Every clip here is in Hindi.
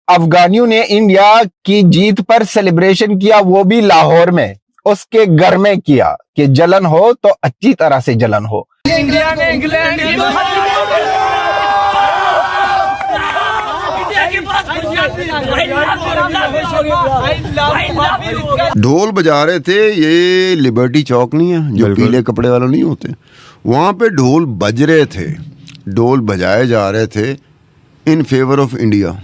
अफगानियों ने इंडिया की जीत पर सेलिब्रेशन किया, वो भी लाहौर में, उसके घर में किया कि जलन हो तो अच्छी तरह से जलन हो। इंडिया ने इंग्लैंड ढोल बजा रहे थे। ये लिबर्टी चौक नहीं है जो पीले कपड़े वाले नहीं होते, वहाँ पे ढोल बज रहे थे, ढोल बजाए जा रहे थे इन फेवर ऑफ इंडिया।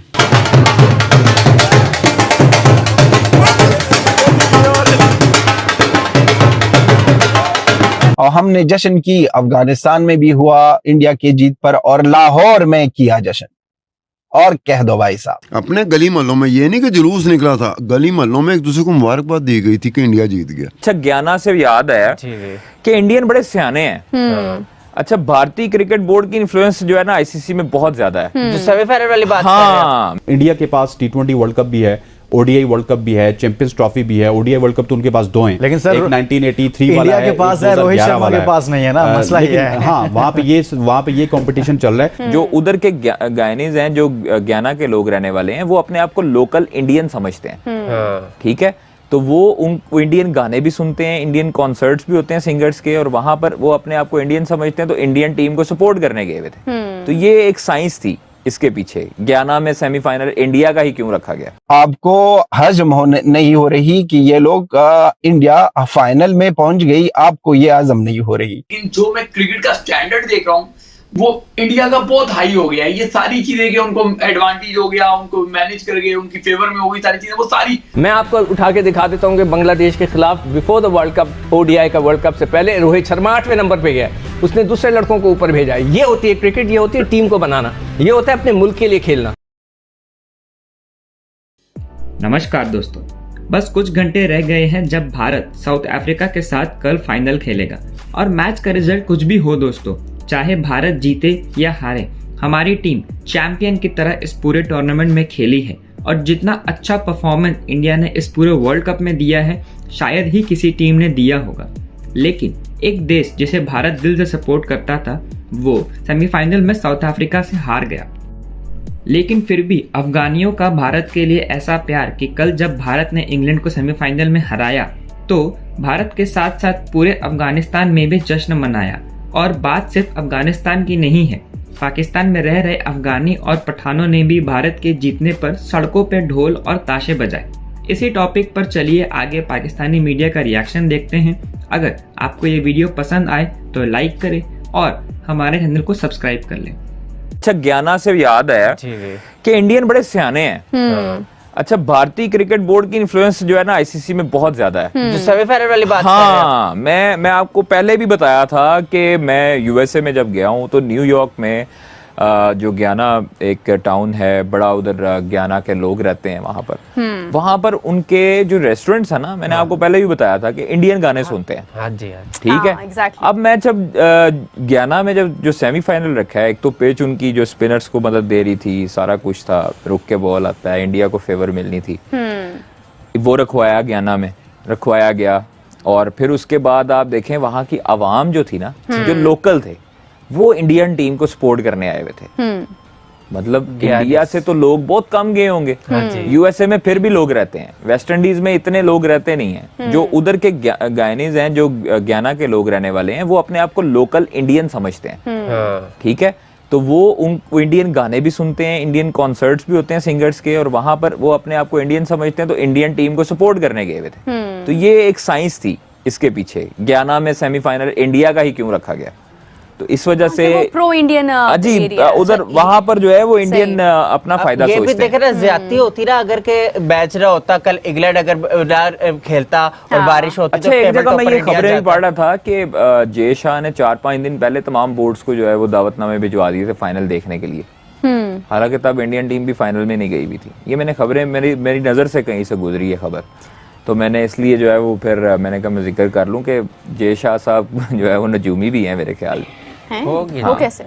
और हमने जश्न की, अफगानिस्तान में भी हुआ इंडिया की जीत पर और लाहौर में किया जश्न। और कह दो भाई साहब, अपने गली मोहल्लों में, ये नहीं कि जुलूस निकला था, गली मोहल्लों में एक दूसरे को मुबारकबाद दी गई थी कि इंडिया जीत गया। अच्छा, ज्ञाना से याद आया कि इंडियन बड़े सियाने हैं। अच्छा, भारतीय क्रिकेट बोर्ड की इन्फ्लुएंस जो है ना आईसीसी में बहुत ज्यादा है। जो सेमीफाइनल वाली बात हाँ, इंडिया के पास T20 वर्ल्ड कप भी है, ओडीआई वर्ल्ड कप भी है, चैंपियंस ट्रॉफी भी है। ओडीआई वर्ल्ड कप तो उनके पास 2 हैं, लेकिन सर एक 1983 वाला इंडिया है, के पास है, रोहित शर्मा के पास नहीं है ना, मसला ये है। हाँ, वहाँ पे ये कंपटीशन चल रहा है। जो उधर के गायनीज हैं, जो ज्ञाना के लोग रहने वाले हैं, वो अपने आप को लोकल इंडियन समझते हैं। ठीक है, तो वो इंडियन गाने भी सुनते हैं, इंडियन कॉन्सर्ट्स भी होते हैं सिंगर्स के, और वहां पर वो अपने आप को इंडियन समझते हैं, तो इंडियन टीम को सपोर्ट करने गए हुए थे। तो ये एक साइंस थी इसके पीछे। ज्ञाना में सेमीफाइनल इंडिया का ही क्यों रखा गया? आपको हजम नहीं हो रही कि ये लोग इंडिया फाइनल में पहुंच गई, आपको ये हजम नहीं हो रही। लेकिन जो मैं क्रिकेट का स्टैंडर्ड देख रहा हूँ वो इंडिया का बहुत हाई हो गया है। ये सारी चीजें कि उनको एडवांटेज हो गया, उनको मैनेज कर गए, उनकी फेवर में हो गई सारी चीजें, वो सारी। मैं आपको उठा के दिखा देता हूँ कि बांग्लादेश के खिलाफ before the world cup, ODI का वर्ल्ड कप से पहले रोहित शर्मा 8वें नंबर पे गया, उसने दूसरे लड़कों को ऊपर भेजा। ये होती है क्रिकेट, ये होती है टीम को बनाना, ये होता है अपने मुल्क के लिए खेलना। नमस्कार दोस्तों, बस कुछ घंटे रह गए हैं जब भारत साउथ अफ्रीका के साथ कल फाइनल खेलेगा। और मैच का रिजल्ट कुछ भी हो दोस्तों, चाहे भारत जीते या हारे, हमारी टीम चैंपियन की तरह इस पूरे टूर्नामेंट में खेली है। और जितना अच्छा परफॉर्मेंस इंडिया ने इस पूरे वर्ल्ड कप में दिया है, शायद ही किसी टीम ने दिया होगा। लेकिन एक देश जिसे भारत दिल से सपोर्ट करता था, वो सेमीफाइनल में साउथ अफ्रीका से हार गया। लेकिन फिर भी अफगानियों का भारत के लिए ऐसा प्यार कि कल जब भारत ने इंग्लैंड को सेमीफाइनल में हराया, तो भारत के साथ साथ पूरे अफगानिस्तान में भी जश्न मनाया। और बात सिर्फ अफगानिस्तान की नहीं है, पाकिस्तान में रह रहे अफगानी और पठानों ने भी भारत के जीतने पर सड़कों पे ढोल और ताशे बजाए। इसी टॉपिक पर चलिए आगे पाकिस्तानी मीडिया का रिएक्शन देखते हैं। अगर आपको ये वीडियो पसंद आए तो लाइक करें और हमारे चैनल को सब्सक्राइब कर लें। अच्छा, ज्ञाना से याद आया कि इंडियन बड़े सियाने हैं। अच्छा, भारतीय क्रिकेट बोर्ड की इन्फ्लुएंस जो है ना आईसीसी में बहुत ज्यादा है। जो सेमीफाइनल वाली बात हाँ, मैं आपको पहले भी बताया था कि मैं यूएसए में जब गया हूँ तो न्यूयॉर्क में जो ज्ञाना एक टाउन है बड़ा, उधर ज्ञाना के लोग रहते हैं वहां पर उनके जो रेस्टोरेंट्स है ना, मैंने आपको पहले भी बताया था कि इंडियन गाने सुनते हैं। हाँ जी, ठीक है। अब मैं जब ज्ञाना में जब जो सेमीफाइनल रखा है, एक तो पिच उनकी जो स्पिनर्स को मदद दे रही थी, सारा कुछ था, रुक के बॉल आता है, इंडिया को फेवर मिलनी थी, वो रखवाया ज्ञाना में रखवाया गया। और फिर उसके बाद आप देखें वहां की आवाम जो थी ना, जो लोकल थे, वो इंडियन टीम को सपोर्ट करने आए हुए थे। मतलब इंडिया से तो लोग बहुत कम गए होंगे, यूएसए में फिर भी लोग रहते हैं, वेस्ट इंडीज में इतने लोग रहते नहीं हैं। जो उधर के गायनीज हैं, जो ज्ञाना के लोग रहने वाले हैं, वो अपने आप को लोकल इंडियन समझते हैं। ठीक है, तो वो इंडियन गाने भी सुनते हैं, इंडियन कॉन्सर्ट्स भी होते हैं सिंगर्स के, और वहां पर वो अपने आप को इंडियन समझते हैं, तो इंडियन टीम को सपोर्ट करने गए हुए थे। तो ये एक साइंस थी इसके पीछे। ज्ञाना में सेमीफाइनल इंडिया का ही क्यों रखा गया? तो इस वजह से प्रो इंडियन अजीब उधर वहां पर जो है वो इंडियन अपना फायदा सोचते हैं। ये भी देख रहे हैं, ज्यादती होती ना, अगर के मैच रहा होता कल इंग्लैंड अगर खेलता और बारिश होती। अच्छा, एक जगह मैं ये खबरें भी पढ़ रहा था कि जय शाह ने 4-5 दिन पहले तमाम बोर्ड्स को जो है वो दावतनामे भिजवा दिए थे फाइनल देखने के लिए। हालांकि तब इंडियन टीम भी फाइनल में नहीं गई हुई थी। ये मैंने खबरें मेरी नजर से कहीं से गुजरी है खबर, तो मैंने इसलिए जो है वो फिर मैंने कहा मैं जिक्र कर लूं कि जय शाह साहब जो है वो नजूमी भी हैं मेरे ख्याल में। वो कैसे?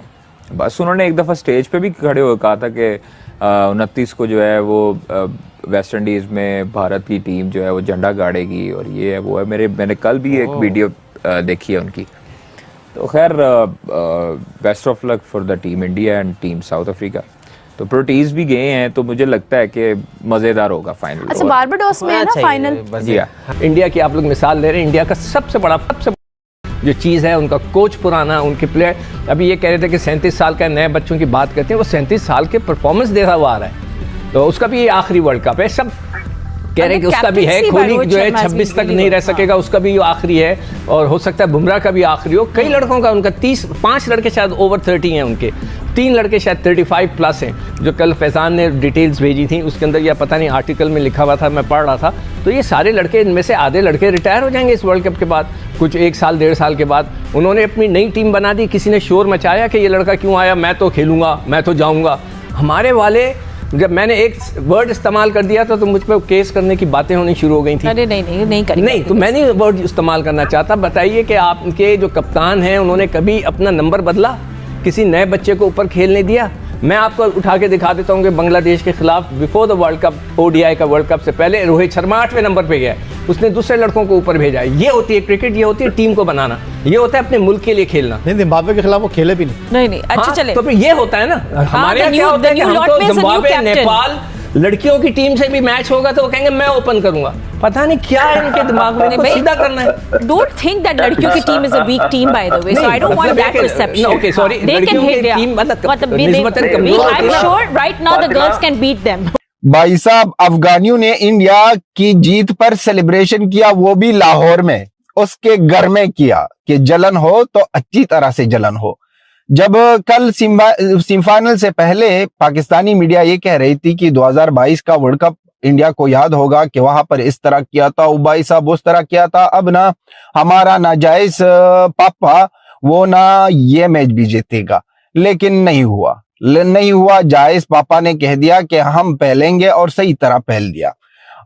बस उन्होंने एक दफा स्टेज पे भी खड़े होकर कहा था कि 29 को जो है वो वेस्ट इंडीज में भारत की टीम जो है वो झंडा गाड़ेगी और ये है वो है। मैंने कल भी एक वीडियो देखी है उनकी। तो खैर best of luck for the team India and team south Africa. तो प्रोटीज भी गए हैं, तो मुझे लगता है कि मजेदार होगा फाइनल। अच्छा, बारबाडोस में है ना फाइनल। इंडिया की आप लोग मिसाल ले रहे हैं, इंडिया का सबसे बड़ा जो चीज़ है, उनका कोच पुराना, उनके प्लेयर। अभी ये कह रहे थे कि 37 साल का नए बच्चों की बात करते हैं, वो 37 साल के परफॉर्मेंस देखा हुआ आ रहा है, तो उसका भी ये आखिरी वर्ल्ड कप है। सब कह रहे हैं कि उसका भी है, कोहली जो है 26 तक नहीं रह सकेगा, उसका भी आखिरी है, और हो सकता है बुमराह का भी आखिरी हो। कई लड़कों का, उनका 5 लड़के शायद ओवर 30 हैं उनके, 3 लड़के शायद 35 प्लस हैं, जो कल फैजान ने डिटेल्स भेजी थी, उसके अंदर या पता नहीं आर्टिकल में लिखा हुआ था, मैं पढ़ रहा था। तो ये सारे लड़के, इनमें से आधे लड़के रिटायर हो जाएंगे इस वर्ल्ड कप के बाद, कुछ 1 साल 1.5 साल के बाद। उन्होंने अपनी नई टीम बना दी, किसी ने शोर मचाया कि ये लड़का क्यों आया, मैं तो खेलूंगा, मैं तो जाऊंगा। हमारे वाले, जब मैंने एक वर्ड इस्तेमाल कर दिया था तो मुझ पर केस करने की बातें होनी शुरू हो गई थी। अरे नहीं करेंगे। नहीं, तो मैं नहीं वर्ड इस्तेमाल करना चाहता। बताइए कि आपके जो कप्तान हैं, उन्होंने कभी अपना नंबर बदला, किसी नए बच्चे को ऊपर खेलने दिया? मैं आपको उठा के दिखा देता हूँ कि बांग्लादेश के खिलाफ before the world cup, ODI का वर्ल्ड कप से पहले रोहित शर्मा 8वें नंबर पे गया, उसने दूसरे लड़कों को ऊपर भेजा। ये होती है क्रिकेट, ये होती है टीम को बनाना, ये होता है अपने मुल्क के लिए खेलना। नहीं, जिम्बाब्वे के खिलाफ वो खेले भी नहीं। अच्छा चले, तो फिर ये होता है ना, हमारे यहाँ क्या होता है कि हम तो जिम्बाब्वे, नेपाल लड़कियों की टीम से भी मैच होगा तो वो कहेंगे मैं ओपन करूंगा। पता नहीं क्या है इनके दिमाग में, इनको सीधा करना है। Don't think that लड़कियों की team is a weak team by the way, so I don't want that perception. Okay, sorry, They can hit their team मतलब निस्बतन कमजोर, I'm sure right now the girls can beat them. भाई साहब, अफगानियों ने इंडिया की जीत पर सेलिब्रेशन किया, वो भी लाहौर में, उसके घर में किया कि जलन हो तो अच्छी तरह से जलन हो। जब कल सेमीफाइनल से पहले पाकिस्तानी मीडिया ये कह रही थी कि 2022 का वर्ल्ड कप इंडिया को याद होगा कि वहां पर इस तरह किया था, उबाई साहब उस तरह किया था, अब ना हमारा नाजायज पापा वो ना ये मैच भी जीतेगा, लेकिन नहीं हुआ। जायज पापा ने कह दिया कि हम पहलेंगे और सही तरह पहल दिया।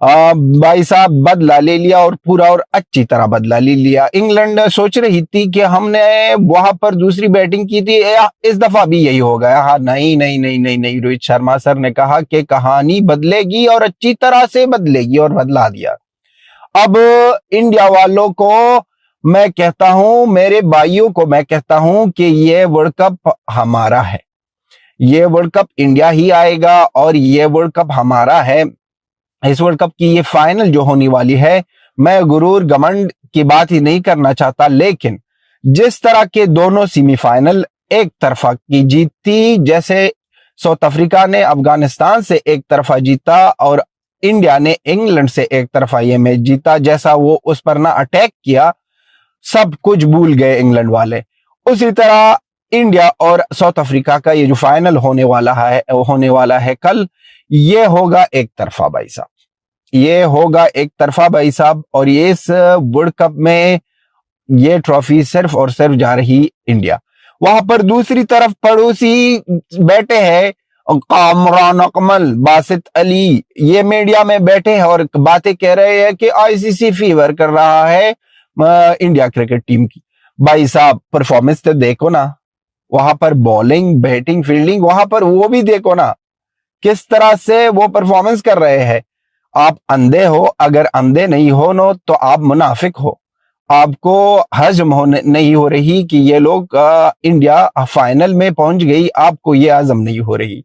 भाई साहब, बदला ले लिया और पूरा और अच्छी तरह बदला ले लिया। इंग्लैंड सोच रही थी कि हमने वहां पर दूसरी बैटिंग की थी, इस दफा भी यही हो गया। हाँ, नहीं, रोहित शर्मा सर ने कहा कि कहानी बदलेगी और अच्छी तरह से बदलेगी, और बदला दिया। अब इंडिया वालों को मैं कहता हूं, मेरे भाइयों को मैं कहता हूं कि ये वर्ल्ड कप हमारा है, ये वर्ल्ड कप इंडिया ही आएगा और ये वर्ल्ड कप हमारा है। इस वर्ल्ड कप की ये फाइनल जो होने वाली है, मैं गुरूर घमंड की बात ही नहीं करना चाहता, लेकिन जिस तरह के दोनों सेमीफाइनल एक तरफा की जीत थी, जैसे साउथ अफ्रीका ने अफगानिस्तान से एक तरफा जीता और इंडिया ने इंग्लैंड से एक तरफा ये मैच जीता, जैसा वो उस पर ना अटैक किया, सब कुछ भूल गए इंग्लैंड वाले। उसी तरह इंडिया और साउथ अफ्रीका का ये जो फाइनल होने वाला है कल, ये होगा एक तरफा भाई साहब, ये होगा एक तरफा भाई साहब। और ये इस वर्ल्ड कप में ये ट्रॉफी सिर्फ और सिर्फ जा रही इंडिया। वहां पर दूसरी तरफ पड़ोसी बैठे हैं, कामरान अकमल, बासित अली, ये मीडिया में बैठे हैं और बातें कह रहे हैं कि आईसीसी फेवर कर रहा है इंडिया क्रिकेट टीम की। भाई साहब, परफॉर्मेंस तो देखो ना, वहां पर बॉलिंग, बैटिंग, फील्डिंग, वहां पर वो भी देखो ना किस तरह से वो परफॉर्मेंस कर रहे हैं। आप अंधे हो, अगर अंधे नहीं हो नो तो आप मुनाफिक हो, आपको हजम नहीं हो रही कि ये लोग इंडिया फाइनल में पहुंच गई, आपको ये हजम नहीं हो रही।